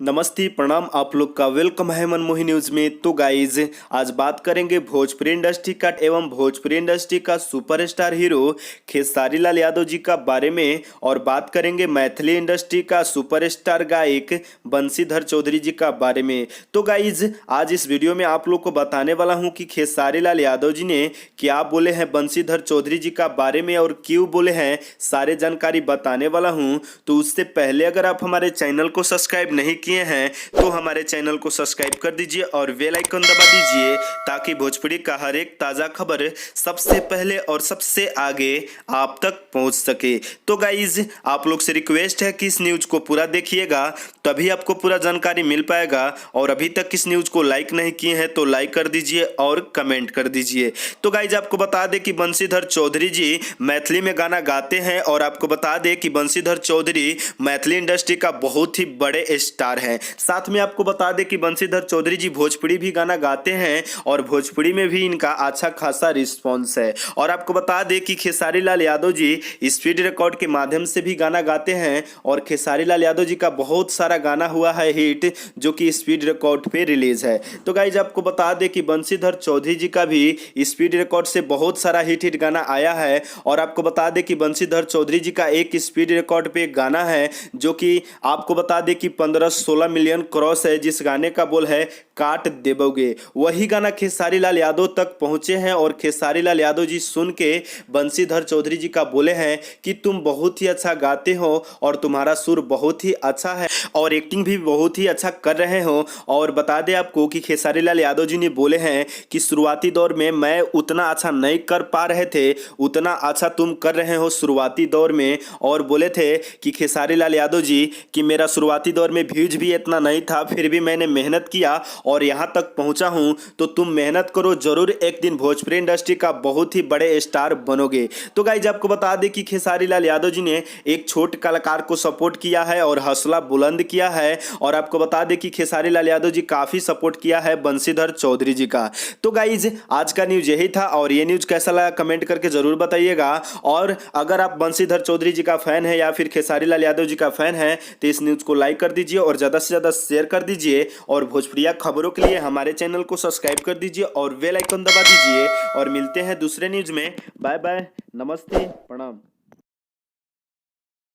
नमस्ते प्रणाम, आप लोग का वेलकम है मनमोही न्यूज में। तो गाइज आज बात करेंगे भोजपुरी इंडस्ट्री का एवं भोजपुरी इंडस्ट्री का सुपरस्टार हीरो खेसारी लाल यादव जी का बारे में, और बात करेंगे मैथिली इंडस्ट्री का सुपरस्टार गायक बंशीधर चौधरी जी का बारे में। तो गाइज आज इस वीडियो में आप लोग को बताने वाला हूं कि खेसारी लाल यादव जी ने क्या बोले हैं बंशीधर चौधरी जी का बारे में और क्यों बोले हैं, सारे जानकारी बताने वाला हूं। तो उससे पहले अगर आप हमारे चैनल को सब्सक्राइब नहीं किए हैं तो हमारे चैनल को सब्सक्राइब कर दीजिए और बेल आइकन दबा दीजिए ताकि भोजपुरी का हर एक ताज़ा खबर सबसे पहले और सबसे आगे आप तक पहुंच सके। तो गाइज आप लोग से रिक्वेस्ट है कि इस न्यूज को पूरा देखिएगा, तभी आपको पूरा जानकारी मिल पाएगा। और अभी तक इस न्यूज को लाइक नहीं किए हैं तो लाइक कर दीजिए और कमेंट कर दीजिए। तो गाइज आपको बता दें कि बंशीधर चौधरी जी मैथिली में गाना गाते हैं, और आपको बता दें कि बंशीधर चौधरी मैथिली इंडस्ट्री का बहुत ही बड़े स्टार हैं। साथ में आपको बता दें कि बंशीधर चौधरी जी भोजपुरी भी गाना गाते हैं और भोजपुरी में भी इनका अच्छा खासा रिस्पॉन्स है। और आपको बता दें कि खेसारी लाल यादव जी स्पीड रिकॉर्ड के माध्यम से भी गाना गाते हैं, और खेसारी लाल यादव जी का बहुत सारा गाना हुआ है हिट जो कि स्पीड रिकॉर्ड पे रिलीज है। तो गाइज आपको बता दें कि बंशीधर चौधरी जी का भी स्पीड रिकॉर्ड से बहुत सारा हिट गाना आया है। और आपको बता दें कि बंशीधर चौधरी जी का एक स्पीड रिकॉर्ड पे गाना है जो कि आपको बता दें कि 15-16 मिलियन क्रॉस है, जिस गाने का बोल है काट देबोगे। वही गाना खेसारी लाल यादव तक पहुंचे हैं, और खेसारी लाल यादव जी सुन के बंशीधर चौधरी जी का बोले हैं कि तुम बहुत ही अच्छा गाते हो और तुम्हारा सुर बहुत ही अच्छा है और एक्टिंग भी बहुत ही अच्छा कर रहे हो। और बता दें आपको कि खेसारी लाल यादव जी ने बोले हैं कि शुरुआती दौर में मैं उतना अच्छा नहीं कर पा रहे थे, उतना अच्छा तुम कर रहे हो शुरुआती दौर में। और बोले थे कि खेसारी लाल यादव जी कि मेरा शुरुआती दौर में व्यूज भी इतना नहीं था, फिर भी मैंने मेहनत किया और यहाँ तक पहुँचा हूँ। तो तुम मेहनत करो, जरूर एक दिन भोजपुरी इंडस्ट्री का बहुत ही बड़े स्टार बनोगे। तो गाइज आपको बता दें कि खेसारी लाल यादव जी ने एक छोटे कलाकार को सपोर्ट किया है और हौसला बुलंद किया है। और आपको बता दें कि खेसारी लाल यादव जी काफ़ी सपोर्ट किया है बंशीधर चौधरी जी का। तो गाइज आज का न्यूज यही था, और ये न्यूज कैसा लगा कमेंट करके जरूर बताइएगा। और अगर आप बंशीधर चौधरी जी का फैन है या फिर खेसारी लाल यादव जी का फैन है तो इस न्यूज को लाइक कर दीजिए और ज़्यादा से ज़्यादा शेयर कर दीजिए। और भोजपुरिया खबरों के लिए हमारे चैनल को सब्सक्राइब कर दीजिए और बेल आइकन दबा दीजिए। और मिलते हैं दूसरे न्यूज में। बाय बाय, नमस्ते, प्रणाम।